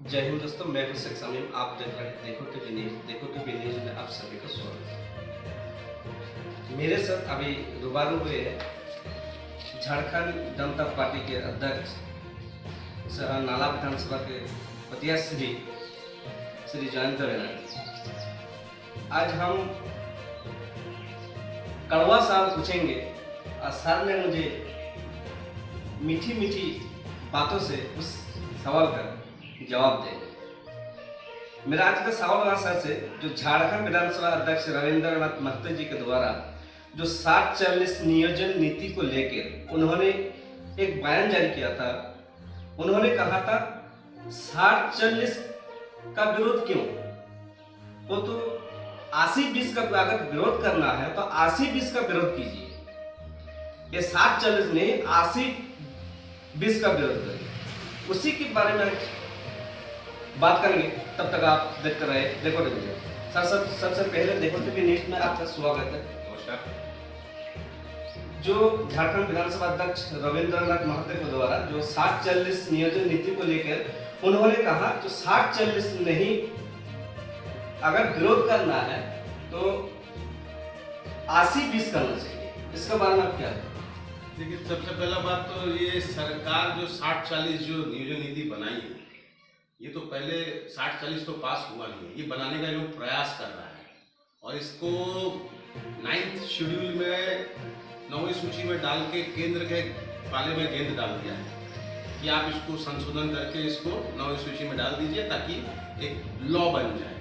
जय हिंद दोस्तों, मैं हूं शेख समीम। आप देख रहे हैं देखो टीवी न्यूज में आप सभी का स्वागत है। मेरे साथ अभी रूबरू हुए झारखंड जनता पार्टी के अध्यक्ष सर नाला विधानसभा के प्रत्याशी श्री जयंत रेणा। आज हम कड़वा सवाल पूछेंगे और सर ने मुझे मीठी मीठी बातों से उस सवाल का जवाब दें। मेरा आज का सवाल रहा सर से, जो झारखंड विधानसभा अध्यक्ष रविंद्रनाथ महतो जी के द्वारा जो 60-40 नियोजन नीति को लेकर उन्होंने एक बयान जारी किया था। उन्होंने कहा था 60-40 का विरोध क्यों? वो तो 80-20 का अगर विरोध करना है तो 80-20 का विरोध कीजिए। ये 60-40 नहीं, 80-20 का विरोध करिए। उसी के बारे में बात करेंगे। तब तक आप देखते रहे देखो टीवी। सर सबसे पहले देखो टीवी न्यूज में आपका स्वागत है। नमस्कार। जो झारखंड विधानसभा अध्यक्ष रविंद्रनाथ महतो के द्वारा जो 60-40 नियोजन नीति को लेकर उन्होंने कहा जो 60-40 नहीं, अगर विरोध करना है तो 80-20 करना चाहिए। इसके बारे में आप क्या? देखिए, सबसे पहला बात तो ये सरकार जो 60-40 जो नियोजन नीति बनाई है, ये तो पहले 60-40 तो पास हुआ नहीं है। ये बनाने का जो प्रयास कर रहा है और इसको 9th शेड्यूल में 9वीं सूची में डाल के केंद्र के पाले में गेंद डाल दिया है कि आप इसको संशोधन करके इसको 9वीं सूची में डाल दीजिए ताकि एक लॉ बन जाए।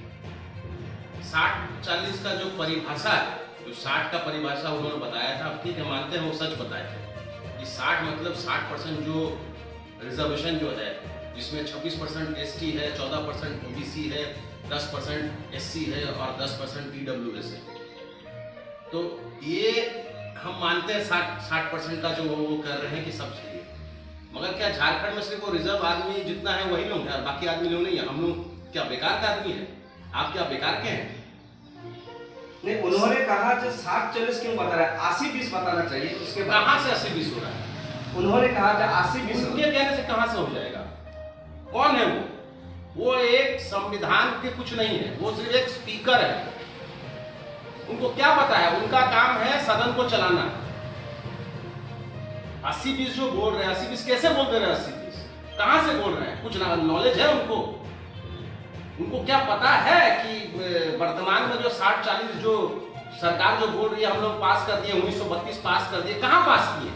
60-40 का जो परिभाषा है, जो 60 का परिभाषा उन्होंने बताया था, अब ठीक है मानते हैं वो सच बताए थे कि 60 मतलब 60% जो रिजर्वेशन जो है, जिसमें 26% एसटी है, 14% ओबीसी है, 10% एससी है और 10% ईडब्ल्यूएस है। तो ये हम मानते हैं 60% का जो वो कर रहे हैं कि सब सही है। मगर क्या झारखंड में सिर्फ वो रिजर्व आदमी जितना है वही लोग हैं, बाकी आदमी लोग नहीं है? हम लोग क्या बेकार का आदमी है? आप क्या बेकार के हैं? नहीं, उन्होंने कहा जो 60-40 क्यों बता रहा है, 80-20 बताना चाहिए। उसके बाद कहाँ से 80-20 हो रहा है? उन्होंने कहा था 80-20। उनके कहने से कहाँ से हो जाएगा? कौन है वो? वो एक संविधान के कुछ नहीं है, वो सिर्फ एक स्पीकर है। उनको क्या पता है? उनका काम है सदन को चलाना। 80-20 जो बोल रहे हैं, 80-20 कैसे बोल दे रहे हैं? 80-20 कहां से बोल रहे हैं? कुछ नॉलेज है उनको? उनको क्या पता है कि वर्तमान में जो 60-40 जो सरकार जो बोल रही है, हम लोग पास कर दिए, 1932 पास कर दिए, कहां पास किए?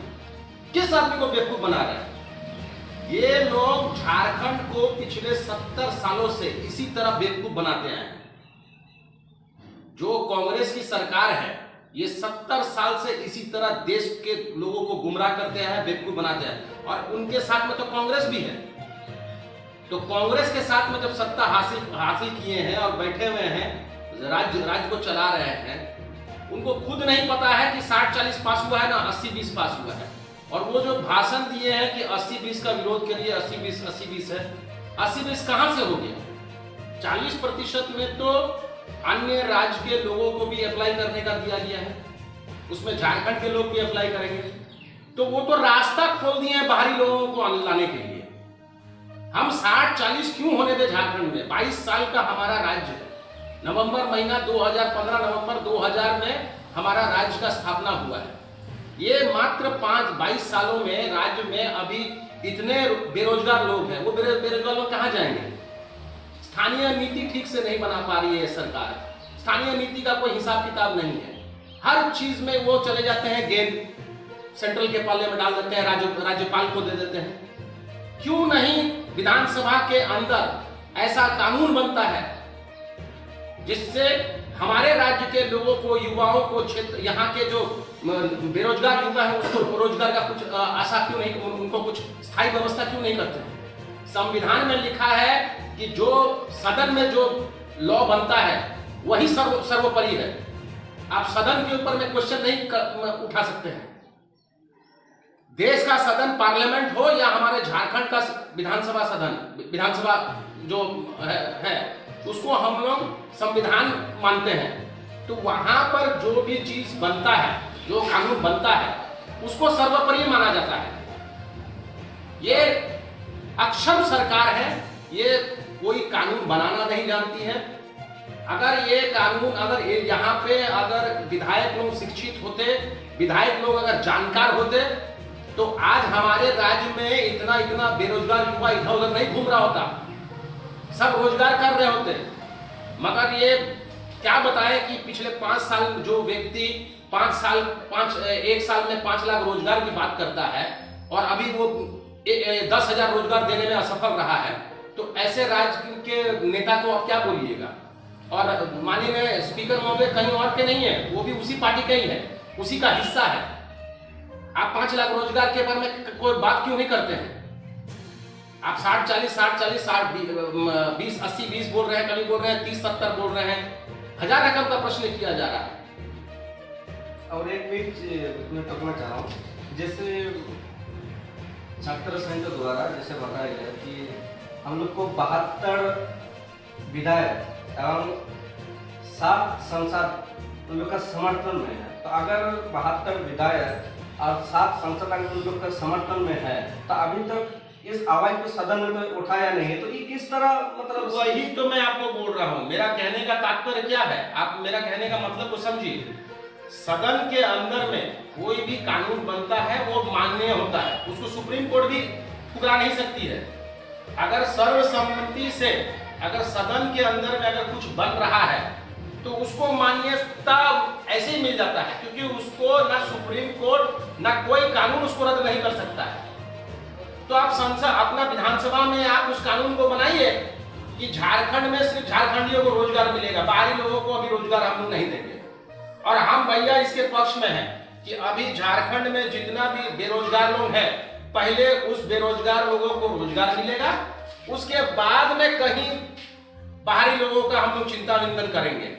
किस आदमी को बेवकूफ बना रहे हैं? ये लोग झारखंड को पिछले 70 सालों से इसी तरह बेवकूफ बनाते हैं। जो कांग्रेस की सरकार है, ये 70 साल से इसी तरह देश के लोगों को गुमराह करते हैं, बेवकूफ बनाते हैं। और उनके साथ में तो कांग्रेस भी है। तो कांग्रेस के साथ में जब सत्ता हासिल किए हैं और बैठे हुए हैं, राज्य को चला रहे हैं, उनको खुद नहीं पता है कि 60-40 पास हुआ है ना 80-20 पास हुआ है। और वो जो भाषण दिए हैं कि 80-20 का विरोध के लिए 80-20 है, 80-20 कहां से हो गया? 40% में तो अन्य राज्य के लोगों को भी अप्लाई करने का दिया गया है, उसमें झारखंड के लोग भी अप्लाई करेंगे। तो वो तो रास्ता खोल दिए हैं बाहरी लोगों को लाने के लिए। हम 60-40 क्यों होने दे झारखंड में? 22 साल का हमारा राज्य है। नवंबर महीना 2015 नवंबर 2000 में हमारा राज्य का स्थापना हुआ है। ये मात्र 22 सालों में राज्य में अभी इतने बेरोजगार लोग हैं। वो बेरोजगार लोग कहां जाएंगे? स्थानीय नीति ठीक से नहीं बना पा रही है सरकार। स्थानीय नीति का कोई हिसाब किताब नहीं है। हर चीज में वो चले जाते हैं, गेंद सेंट्रल के पाले में डाल देते हैं, राज्यपाल को दे देते हैं। क्यों नहीं विधानसभा के अंदर ऐसा कानून बनता है जिससे हमारे राज्य के लोगों को, युवाओं को, क्षेत्र यहाँ के जो बेरोजगार युवा है उसको रोजगार का कुछ आशा क्यों नहीं, उनको कुछ स्थायी व्यवस्था क्यों नहीं करते? संविधान में लिखा है कि जो सदन में जो लॉ बनता है वही सर्वोपरि है। आप सदन के ऊपर में क्वेश्चन नहीं उठा सकते हैं। देश का सदन पार्लियामेंट हो या हमारे झारखंड का विधानसभा जो है उसको हम लोग संविधान मानते हैं। तो वहां पर जो भी चीज बनता है, जो कानून बनता है, उसको सर्वोपरि माना जाता है। ये अक्षम सरकार है, ये कोई कानून बनाना नहीं जानती है। अगर ये कानून, अगर यहाँ पे अगर विधायक लोग शिक्षित होते, विधायक लोग अगर जानकार होते, तो आज हमारे राज्य में इतना इतना बेरोजगार युवा इधर उधर नहीं घूम रहा होता, सब रोजगार कर रहे होते। मगर ये क्या बताएं कि पिछले 5 साल जो व्यक्ति 1 साल में 5 लाख रोजगार की बात करता है और अभी वो 10,000 रोजगार देने में असफल रहा है, तो ऐसे राज्य के नेता को आप क्या बोलिएगा। और माननीय स्पीकर महोदय कहीं और के नहीं है, वो भी उसी पार्टी का ही है, उसी का हिस्सा है। आप 5 लाख रोजगार के बारे में कोई बात क्यों नहीं करते हैं? आप 60-40 20 80-20 बोल रहे हैं, कभी बोल रहे हैं 30-70 बोल रहे हैं, हजार रकम का प्रश्न किया जा रहा है। और एक बीच मैं टोकना चाह रहा हूँ, जैसे छात्र संघ द्वारा जैसे बताया गया कि हम लोग को 72 विधायक एवं 7 सांसद उन लोग का समर्थन में है। तो अगर 72 विधायक और 7 सांसद अगर उन लोग का समर्थन में है, तो अभी तक इस आवाज को सदन में तो उठाया नहीं है, तो ये किस तरह, मतलब वही तो मैं आपको बोल रहा हूँ। मेरा कहने का तात्पर्य क्या है, आप मेरा कहने का मतलब को समझिए। सदन के अंदर में कोई भी कानून बनता है वो मान्य होता है, उसको सुप्रीम कोर्ट भी ठुकरा नहीं सकती है। अगर सर्वसम्मति से अगर सदन के अंदर में अगर कुछ बन रहा है तो उसको मान्यता ऐसे ही मिल जाता है, क्योंकि उसको ना सुप्रीम कोर्ट ना कोई कानून उसको रद्द नहीं कर सकता है। तो आप संसद अपना विधानसभा में आप उस कानून को बनाइए कि झारखंड में सिर्फ झारखंडियों को रोजगार मिलेगा, बाहरी लोगों को अभी रोजगार हम लोग नहीं देंगे। और हम भैया इसके पक्ष में हैं कि अभी झारखंड में जितना भी बेरोजगार लोग हैं, पहले उस बेरोजगार लोगों को रोजगार मिलेगा, उसके बाद में कहीं बाहरी लोगों का हम लोग चिंता विंतन करेंगे।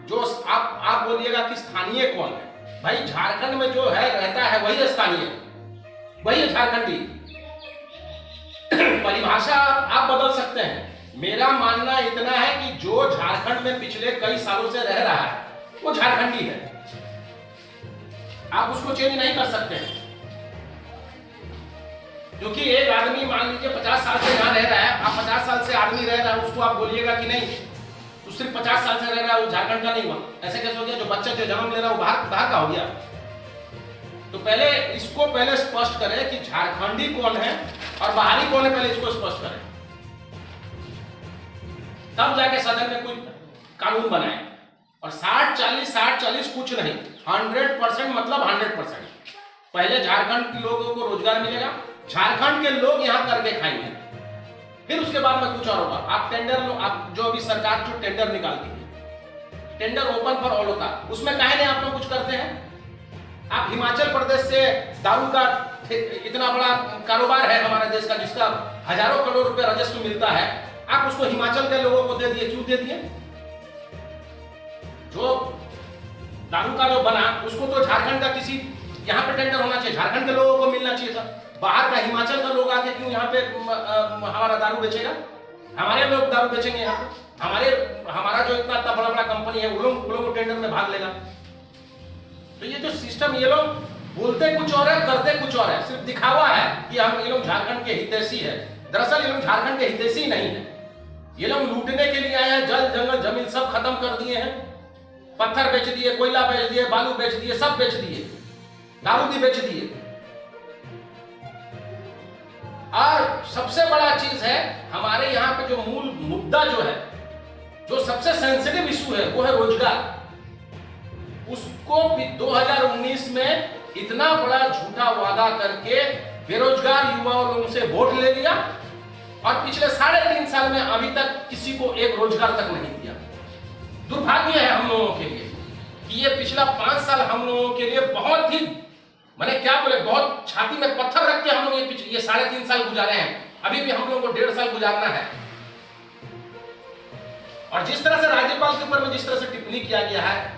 जो आप बोलिएगा कि स्थानीय कौन है, भाई झारखंड में जो है रहता है वही स्थानीय, वही है झारखंडी। परिभाषा आप बदल सकते हैं। मेरा मानना इतना है कि जो झारखंड में पिछले कई सालों से रह रहा है वो झारखंडी है, आप उसको चेंज नहीं कर सकते हैं। क्योंकि एक आदमी मान लीजिए 50 साल से यहाँ रह रहा है, आप 50 साल से आदमी रह रहा है, उसको आप बोलिएगा कि नहीं तो सिर्फ 50 साल से रह रहा है वो झारखंड का नहीं हुआ, ऐसे कैसे हो गया? जो बच्चा जो जन्म ले रहा है वो बाहर का हो गया। तो पहले इसको स्पष्ट करें कि झारखंडी कौन है और बाहरी कौन है, पहले इसको स्पष्ट करें, तब जाके सदन में कोई कानून बनाए। और 60-40 कुछ नहीं, 100% मतलब 100%। पहले झारखंड के लोगों को रोजगार मिलेगा, झारखंड के लोग यहाँ करके खाएंगे, फिर उसके बाद में कुछ और होगा। आप टेंडर, आप जो अभी सरकार जो टेंडर निकालती है, टेंडर ओपन फॉर ऑल होता, उसमें काहे नहीं आप लोग कुछ करते हैं? आप हिमाचल प्रदेश से दारू का इतना बड़ा कारोबार है हमारे देश का, जिसका हजारों करोड़ रुपए राजस्व मिलता है, आप उसको हिमाचल के लोगों को दे दिए, क्यों दे दिए? जो दारू का जो बना उसको तो झारखंड का किसी यहाँ पे टेंडर होना चाहिए, झारखंड के लोगों को मिलना चाहिए था। बाहर का हिमाचल का लोग आके क्यों यहाँ पे हमारा दारू बेचेगा? हमारे लोग दारू बेचेंगे यहाँ पे, हमारा जो इतना बड़ा कंपनी है वो लोग टेंडर में भाग लेगा। तो ये जो सिस्टम, ये लोग बोलते कुछ और है, करते कुछ और है, सिर्फ दिखावा है कि हम ये लोग झारखंड के हितैषी है। दरअसल ये लोग झारखंड के हितैषी नहीं है, ये लोग लूटने के लिए आए हैं। जल जंगल जमीन सब खत्म कर दिए हैं, पत्थर बेच दिए, कोयला बेच दिए, बालू बेच दिए, सब बेच दिए, दारू भी बेच दिए। और सबसे बड़ा चीज है हमारे यहाँ पे जो मूल मुद्दा जो है, जो सबसे सेंसिटिव इशू है, वो है रोजगार। उसको 2019 में इतना बड़ा झूठा वादा करके बेरोजगार युवाओं लोगों से वोट ले लिया और पिछले 3.5 साल में अभी तक किसी को एक रोजगार तक नहीं दिया। दुर्भाग्य है हम लोगों के लिए कि ये पिछला 5 साल हम लोगों के लिए बहुत ही, मैंने क्या बोले, बहुत छाती में पत्थर रख के हम लोग ये 3.5 साल गुजारे हैं। अभी भी हम लोगों को 1.5 साल गुजारना है। और जिस तरह से राज्यपाल के ऊपर में जिस तरह से टिप्पणी किया गया है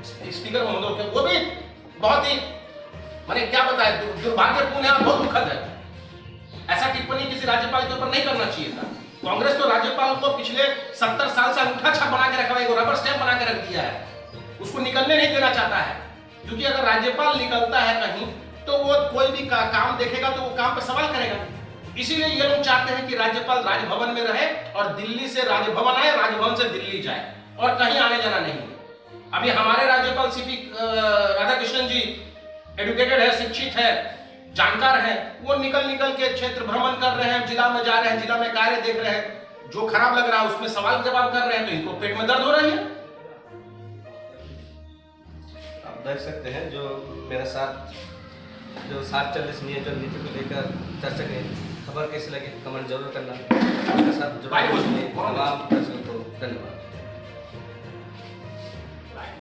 स्पीकर महोदय के, वो भी बहुत ही, मैंने क्या बताया, दुर्भाग्यपूर्ण है और बहुत दुखद है। ऐसा टिप्पणी किसी राज्यपाल के ऊपर नहीं करना चाहिए था। कांग्रेस तो राज्यपाल को पिछले 70 साल से अंगूठा छाप बना के रखा है, रबर स्टैंप बना के रख दिया है, उसको निकलने नहीं देना चाहता है। क्योंकि अगर राज्यपाल निकलता है कहीं तो वो कोई भी काम देखेगा तो वो काम पे सवाल करेगा। इसीलिए ये लोग चाहते हैं कि राज्यपाल राजभवन में रहे और दिल्ली से राजभवन आए, राजभवन से दिल्ली जाए और कहीं आने जाना नहीं है। अभी हमारे राज्यपाल सीपी राधाकृष्णन जी एडुकेटेड है, शिक्षित है, जानकार है, वो निकल के क्षेत्र भ्रमण कर रहे हैं, जिला में जा रहे हैं, जिला में कार्य देख रहे हैं, जो खराब लग रहा है उसमें सवाल जवाब कर रहे हैं, तो इनको पेट में दर्द हो रही है। आप देख सकते हैं जो मेरे साथ जो 740 जो नीति को लेकर चर्चा की, खबर कैसी लगी कमेंट जरूर करना। आपके साथ जो तमाम दर्शकों को धन्यवाद।